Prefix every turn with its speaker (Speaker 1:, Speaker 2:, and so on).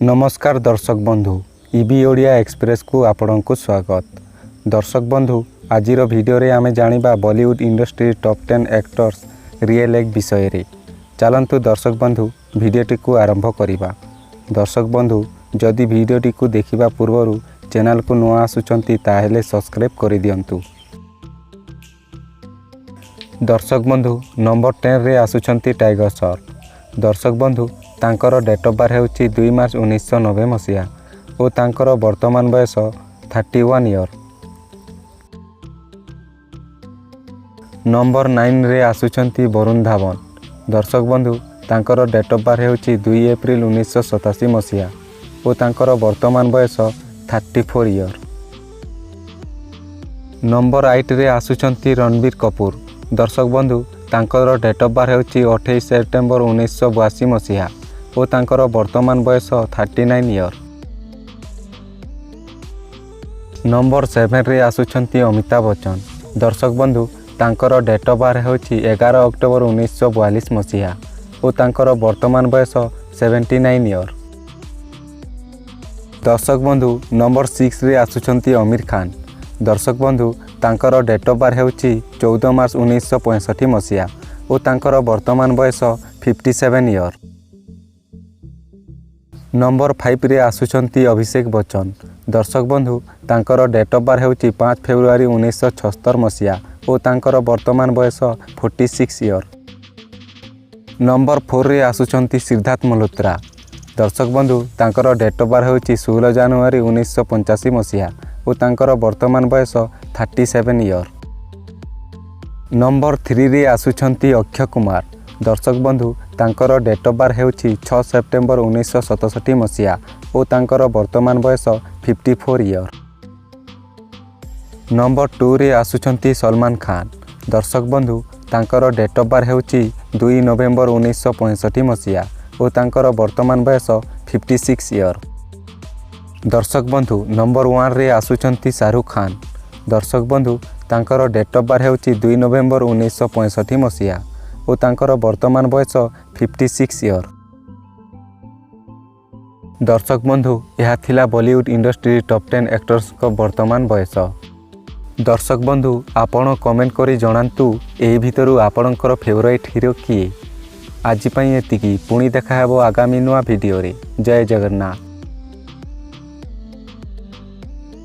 Speaker 1: नमस्कार दर्शक बंधु ईबी ओडिया एक्सप्रेस को आपण को स्वागत। दर्शक बंधु आज वीडियो रे आमे जानिबा Bollywood industry top 10 actors real life विषय रे। चलंतु दर्शक बंधु वीडियोटी को आरंभ करिबा। दर्शक बंधु जदि वीडियोटी को देखिबा पूर्वरु चैनल को नुआ आसुचंती ताहेले सब्सक्राइब करि दियंतु। दर्शक बंधु नंबर 10 रे आसुचंती टाइगर श्रॉफ। दर्शक बंधु तांकर डेट ऑफ बर्थ हेउची 2 मार्च 1990 मसिया और तांकर वर्तमान बयस 31 ईयर। नंबर 9 रे आसुचंती वरुण धवन। दर्शक बंधु तांकर डेट ऑफ बर्थ हेउची 2 एप्रिल 1987 मसिया और तांकर वर्तमान बयस 34 ईयर। नंबर 8 रे आसुचंती रणबीर कपूर। दर्शक बंधु तांकर डेट ऑफ बर्थ हेउची 28 सेप्टेम्बर 1982 मसिया और तांकर वर्तमान बयस 39 ईयर। नंबर 7 रे आसुचंती अमिताभ बच्चन। दर्शक बंधु तांकर डेट ऑफ बर्थ हेउची 11 अक्टोबर 1942 मसिया और तांकर वर्तमान बयस 79 ईयर। दर्शक बंधु नंबर 6 रे आसुचंती आमिर खान। दर्शक बंधु तांकर डेट ऑफ बर्थ हेउची 14 मार्च 1965 मसिया और तांकर वर्तमान बयस 57 ईयर। नंबर 5 रे आसुचंती अभिषेक बच्चन। दर्शक बंधु तांकर डेट ऑफ बर्थ हेउची 5 फेब्रुआरी 1976 मसिया और तांकर वर्तमान बयस 46 ईयर। नंबर 4 रे आसुचंती सिद्धार्थ मल्होत्रा। दर्शक बंधु तांकर डेट ऑफ बर्थ हेउची 16 जनवरी 1985 मसिया और तांकर वर्तमान बयस 37 ईयर। नंबर 3 रे आसुचंती अक्षय कुमार। दर्शक बंधु तांकर डेट ऑफ बर्थ हेउची 6 सेप्टेम्बर 1967 मसिया और तांकर वर्तमान बयस 54 ईयर। नंबर 2 रे आसुचंती सलमान खान। दर्शक बंधु तांकर डेट ऑफ बर्थ हेउची 2 नवेम्बर 1965 मसिया और तांकर वर्तमान बयस 56 ईयर। दर्शक बंधु नंबर 1 रे आसुचंती शाहरुख खान। दर्शक बंधु तांकर डेट ऑफ बर्थ हेउची 2 नवेम्बर 1965 मसिया और तांकर वर्तमान बयस 56 ईयर। दर्शक बंधु यह थिला बॉलीवुड इंडस्ट्री टॉप 10 एक्टर्स को वर्तमान बयस। दर्शक बंधु आपण कमेंट करी जणांतु एही भितरु आपणकर फेवरेट हीरो किए। आज पई एतिकी पुणी देखा हेबो आगामी नुआ वीडियो रे। जय जगन्नाथ।